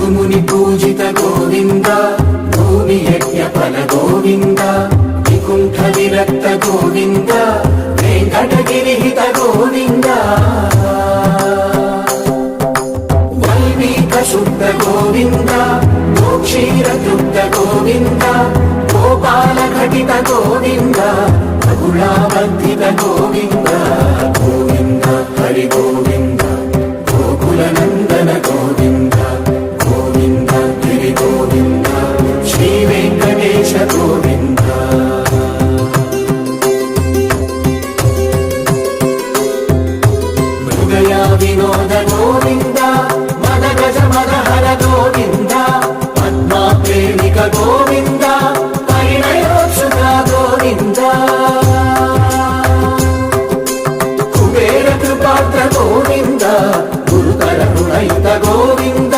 भृगुमुनि पूजित गोविन्द भूमि यज्ञ फल गोविन्द विकुण्ठ विरक्त गोविन्द वेङ्कटगिरिहित गोविन्द वल्मीक शुद्ध गोविन्द गोक्षीर तृप्त गोविन्द गोपाल घटित गोविन्द रघुलावर्धित गोविन्द गोविन्द हरि गोविन्द गोकुलनन्दन गोविन्द गोविन्द गिरि गोविन्द श्री वेङ्कटेश गोविन्द मृगया विनोद गोविन्द मद गज मद हर गोविन्द पद्मा प्रेमिक गोविन्द